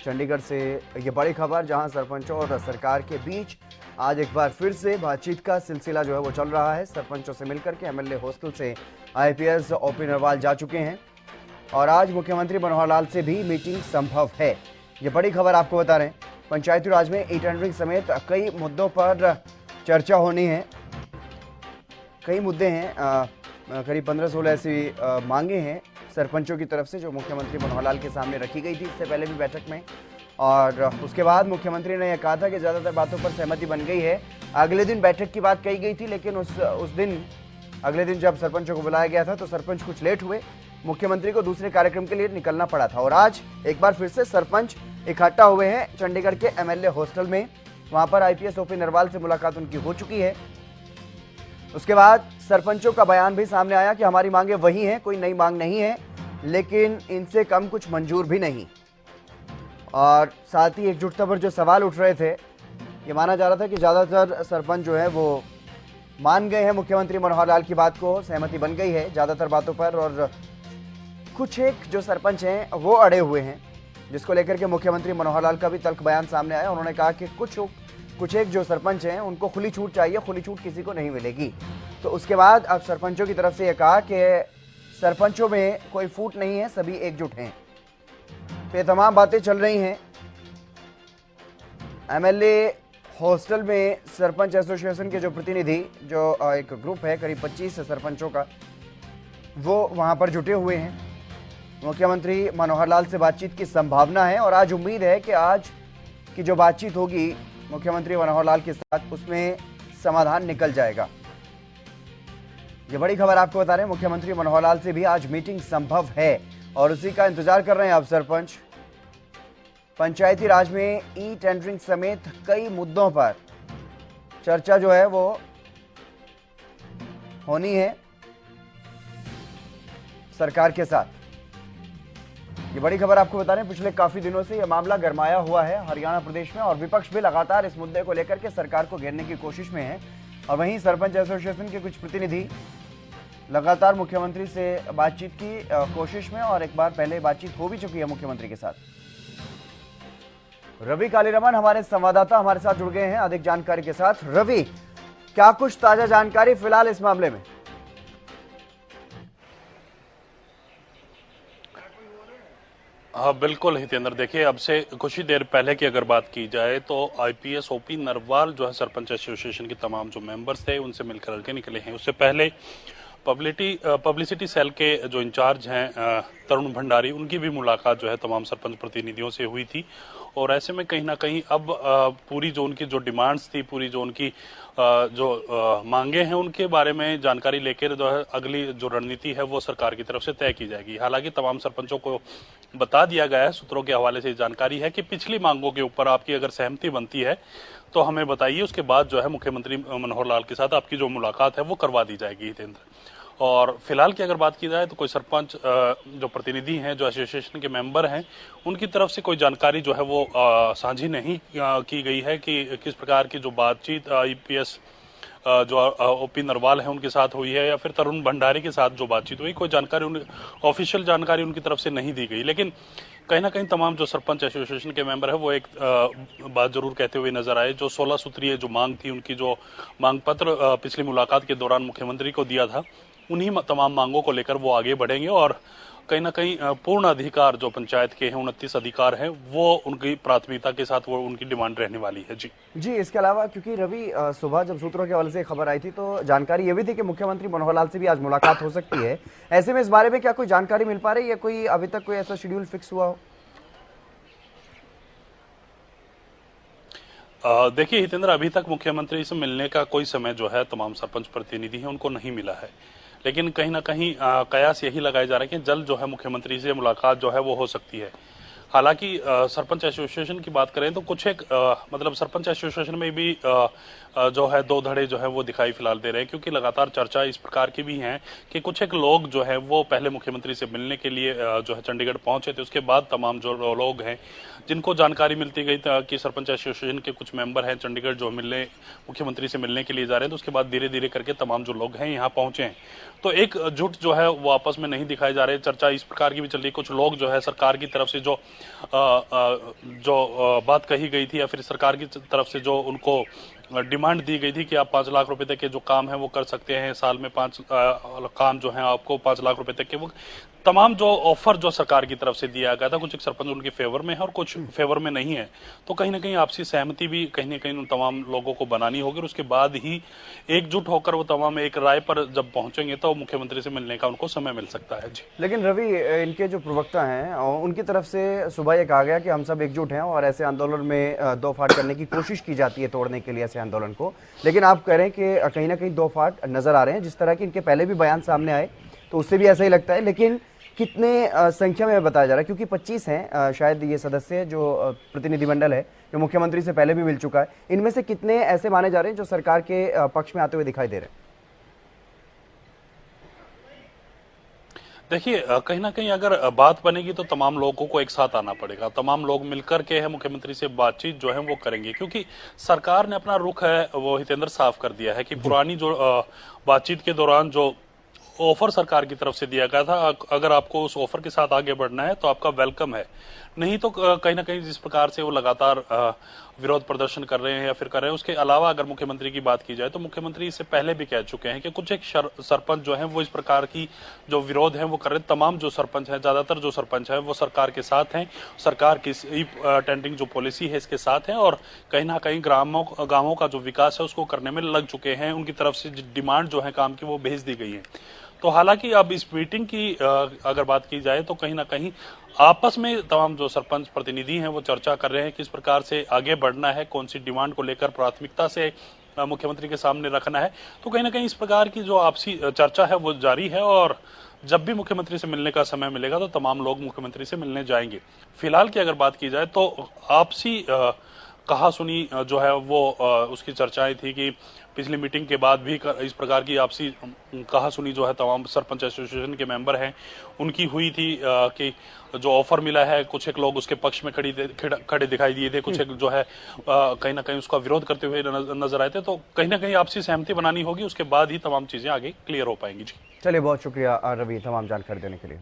चंडीगढ़ से ये बड़ी खबर, जहां सरपंचों और सरकार के बीच आज एक बार फिर से बातचीत का सिलसिला जो है वो चल रहा है। सरपंचों से मिलकर के एमएलए हॉस्टल से आईपीएस ओपी नरवाल जा चुके हैं और आज मुख्यमंत्री मनोहर लाल से भी मीटिंग संभव है। ये बड़ी खबर आपको बता रहे हैं। पंचायती राज में ई टेंडरिंग समेत कई मुद्दों पर चर्चा होनी है। कई मुद्दे हैं, करीब 15-16 ऐसी मांगे हैं सरपंचों की तरफ से, जो मुख्यमंत्री मनोहर लाल के सामने रखी गई थी इससे पहले भी बैठक में। और उसके बाद मुख्यमंत्री ने यह कहा था कि ज़्यादातर बातों पर सहमति बन गई है। अगले दिन बैठक की बात कही गई थी, लेकिन उस दिन अगले दिन जब सरपंचों को बुलाया गया था तो सरपंच कुछ लेट हुए, मुख्यमंत्री को दूसरे कार्यक्रम के लिए निकलना पड़ा था। और आज एक बार फिर से सरपंच इकट्ठा हुए हैं चंडीगढ़ के एमएलए हॉस्टल में। वहां पर आईपीएस ओपी नरवाल से मुलाकात उनकी हो चुकी है। उसके बाद सरपंचों का बयान भी सामने आया कि हमारी मांगे वही हैं, कोई नई मांग नहीं है, लेकिन इनसे कम कुछ मंजूर भी नहीं। और साथ ही एकजुटता पर जो सवाल उठ रहे थे, ये माना जा रहा था कि ज़्यादातर सरपंच जो है वो मान गए हैं मुख्यमंत्री मनोहर लाल की बात को, सहमति बन गई है ज़्यादातर बातों पर। और कुछ एक जो सरपंच हैं वो अड़े हुए हैं, जिसको लेकर के मुख्यमंत्री मनोहर लाल का भी तल्ख बयान सामने आया। उन्होंने कहा कि कुछ एक जो सरपंच हैं उनको खुली छूट चाहिए, खुली छूट किसी को नहीं मिलेगी। तो उसके बाद अब सरपंचों की तरफ से यह कहा कि सरपंचों में कोई फूट नहीं है, सभी एकजुट हैं। तो ये तमाम बातें चल रही हैं। एमएलए हॉस्टल में सरपंच एसोसिएशन के जो प्रतिनिधि, जो एक ग्रुप है करीब 25 सरपंचों का, वो वहां पर जुटे हुए हैं। मुख्यमंत्री मनोहर लाल से बातचीत की संभावना है और आज उम्मीद है कि आज की जो बातचीत होगी मुख्यमंत्री मनोहर लाल के साथ, उसमें समाधान निकल जाएगा। ये बड़ी खबर आपको बता रहे हैं। मुख्यमंत्री मनोहर लाल से भी आज मीटिंग संभव है और उसी का इंतजार कर रहे हैं अब सरपंच। पंचायती राज में ई टेंडरिंग समेत कई मुद्दों पर चर्चा जो है वो होनी है सरकार के साथ। ये बड़ी खबर आपको बता रहे हैं। पिछले काफी दिनों से यह मामला गरमाया हुआ है हरियाणा प्रदेश में और विपक्ष भी लगातार इस मुद्दे को लेकर के सरकार को घेरने की कोशिश में है। और वहीं सरपंच एसोसिएशन के कुछ प्रतिनिधि लगातार मुख्यमंत्री से बातचीत की कोशिश में, और एक बार पहले बातचीत हो भी चुकी है मुख्यमंत्री के साथ। रवि कालीरमन हमारे संवाददाता हमारे साथ जुड़ गए हैं अधिक जानकारी के साथ। रवि, क्या कुछ ताजा जानकारी फिलहाल इस मामले में? हाँ बिल्कुल हितेंद्र, देखिए अब से कुछ ही देर पहले की अगर बात की जाए तो आईपीएस ओपी नरवाल जो है सरपंच एसोसिएशन के तमाम जो मेंबर्स थे उनसे मिलकर के निकले हैं। उससे पहले पब्लिसिटी सेल के जो इंचार्ज हैं तरुण भंडारी, उनकी भी मुलाकात जो है तमाम सरपंच प्रतिनिधियों से हुई थी। और ऐसे में कहीं ना कहीं अब पूरी जो उनकी जो डिमांड्स थी, पूरी जो उनकी जो मांगे हैं, उनके बारे में जानकारी लेकर जो है अगली जो रणनीति है वो सरकार की तरफ से तय की जाएगी। हालांकि तमाम सरपंचों को बता दिया गया है, सूत्रों के हवाले से जानकारी है कि पिछली मांगों के ऊपर आपकी अगर सहमति बनती है तो हमें बताइए, उसके बाद जो है मुख्यमंत्री मनोहर लाल के साथ आपकी जो मुलाकात है वो करवा दी जाएगी हितेंद्र। और फिलहाल की अगर बात की जाए तो कोई सरपंच जो प्रतिनिधि हैं, जो एसोसिएशन के मेंबर हैं, उनकी तरफ से कोई जानकारी जो है वो साझी नहीं की गई है कि किस प्रकार की जो बातचीत आईपीएस जो ओपी नरवाल है उनके साथ हुई है या फिर तरुण भंडारी के साथ जो बातचीत हुई। कोई जानकारी ऑफिशियल जानकारी उनकी तरफ से नहीं दी गई। लेकिन कहीं ना कहीं तमाम जो सरपंच एसोसिएशन के मेंबर है वो एक बात जरूर कहते हुए नजर आए। जो 16 सूत्रीय जो मांग थी, उनकी जो मांग पत्र पिछली मुलाकात के दौरान मुख्यमंत्री को दिया था, उन्हीं तमाम मांगों को लेकर वो आगे बढ़ेंगे और कहीं ना कहीं पूर्ण अधिकार जो पंचायत के हैं, 29 अधिकार हैं, वो उनकी प्राथमिकता के साथ वो उनकी डिमांड रहने वाली है। जी, इसके अलावा क्योंकि रवि, सुबह जब सूत्रों के हवाले से खबर आई थी तो जानकारी ये भी थी कि मुख्यमंत्री मनोहर लाल से भी आज मुलाकात हो सकती है। ऐसे में इस बारे में क्या कोई जानकारी मिल पा रही है या कोई अभी तक कोई ऐसा शेड्यूल फिक्स हुआ हो? देखिए हितेंद्र, अभी तक मुख्यमंत्री से मिलने का कोई समय जो है तमाम सरपंच प्रतिनिधि हैं उनको नहीं मिला है। लेकिन कहीं ना कहीं कयास यही लगाया जा रहा है कि जल्द जो है मुख्यमंत्री से मुलाकात जो है वो हो सकती है। हालांकि सरपंच एसोसिएशन की बात करें तो कुछ एक मतलब सरपंच एसोसिएशन में भी जो है दो धड़े जो है वो दिखाई फिलहाल दे रहे हैं, क्योंकि लगातार चर्चा इस प्रकार की भी है कि कुछ एक लोग जो है वो पहले मुख्यमंत्री से मिलने के लिए जो है चंडीगढ़ पहुंचे थे। उसके बाद तमाम जो लोग हैं जिनको जानकारी मिलती गई कि सरपंच एसोसिएशन के कुछ मेंबर हैं चंडीगढ़ जो मुख्यमंत्री से मिलने के लिए जा रहे हैं, तो उसके बाद धीरे धीरे करके तमाम जो लोग हैं यहाँ पहुंचे हैं। तो एक जुट जो है वो आपस में नहीं दिखाए जा रहे। चर्चा इस प्रकार की भी चल रही, कुछ लोग जो है सरकार की तरफ से जो जो बात कही गई थी या फिर सरकार की तरफ से जो उनको डिमांड दी गई थी कि आप 5 लाख रुपए तक के जो काम है वो कर सकते हैं, साल में 5 काम जो है आपको 5 लाख रुपए तक के, वो तमाम जो ऑफर जो सरकार की तरफ से दिया गया था, कुछ एक सरपंच उनके फेवर में है और कुछ फेवर में नहीं है। तो कहीं ना कहीं आपसी सहमति भी कहीं ना कहीं उन तमाम लोगों को बनानी होगी और उसके बाद ही एकजुट होकर वो तमाम एक राय पर जब पहुंचेंगे तो मुख्यमंत्री से मिलने का उनको समय मिल सकता है। जी, लेकिन रवि, इनके जो प्रवक्ता हैं उनकी तरफ से सुबह ये कहा गया कि हम सब एकजुट हैं और ऐसे आंदोलन में दो फाड़ करने की कोशिश की जाती है तोड़ने के लिए ऐसे आंदोलन को। लेकिन आप कह रहे हैं कि कहीं ना कहीं दो फाड़ नजर आ रहे हैं, जिस तरह के इनके पहले भी बयान सामने आए तो उससे भी ऐसा ही लगता है। लेकिन कितने संख्या में बताया जा रहा है, क्योंकि 25 हैं शायद ये सदस्य जो प्रतिनिधिमंडल है जो मुख्यमंत्री से पहले भी मिल चुका है, इनमें से कितने ऐसे माने जा रहे हैं जो सरकार के पक्ष में आते हुए दिखाई दे रहे हैं? देखिए कहीं ना कहीं अगर बात बनेगी तो तमाम लोगों को एक साथ आना पड़ेगा, तमाम लोग मिलकर के है मुख्यमंत्री से बातचीत जो है वो करेंगे, क्योंकि सरकार ने अपना रुख है वो हितेंद्र साफ कर दिया है कि पुरानी जो बातचीत के दौरान जो ऑफर सरकार की तरफ से दिया गया था, अगर आपको उस ऑफर के साथ आगे बढ़ना है तो आपका वेलकम है, नहीं तो कहीं ना कहीं जिस प्रकार से वो लगातार विरोध प्रदर्शन कर रहे हैं या फिर कर रहे हैं। उसके अलावा अगर मुख्यमंत्री की बात की जाए तो मुख्यमंत्री इससे पहले भी कह चुके हैं कि कुछ एक सरपंच जो है वो इस प्रकार की जो विरोध है वो कर रहे हैं। तमाम जो सरपंच हैं, ज्यादातर जो सरपंच है वो सरकार के साथ हैं, सरकार की टेंडिंग जो पॉलिसी है इसके साथ है और कहीं ना कहीं गांवों का जो विकास है उसको करने में लग चुके हैं। उनकी तरफ से डिमांड जो है काम की वो भेज दी गई है। तो हालांकि अब इस मीटिंग की अगर बात की जाए तो कहीं ना कहीं आपस में तमाम जो सरपंच प्रतिनिधि हैं वो चर्चा कर रहे हैं किस प्रकार से आगे बढ़ना है, कौन सी डिमांड को लेकर प्राथमिकता से मुख्यमंत्री के सामने रखना है। तो कहीं ना कहीं इस प्रकार की जो आपसी चर्चा है वो जारी है और जब भी मुख्यमंत्री से मिलने का समय मिलेगा तो तमाम लोग मुख्यमंत्री से मिलने जाएंगे। फिलहाल की अगर बात की जाए तो आपसी कहा सुनी जो है वो उसकी चर्चाएं थी कि पिछली मीटिंग के बाद भी इस प्रकार की आपसी कहा सुनी जो है तमाम सरपंच एसोसिएशन के मेंबर हैं उनकी हुई थी कि जो ऑफर मिला है कुछ एक लोग उसके पक्ष में खड़े दिखाई दिए थे, कुछ एक जो है कहीं ना कहीं उसका विरोध करते हुए नजर आए थे। तो कहीं ना कहीं आपसी सहमति बनानी होगी, उसके बाद ही तमाम चीजें आगे क्लियर हो पाएंगी। जी, चलिए, बहुत शुक्रिया रवि तमाम जानकारी देने के लिए।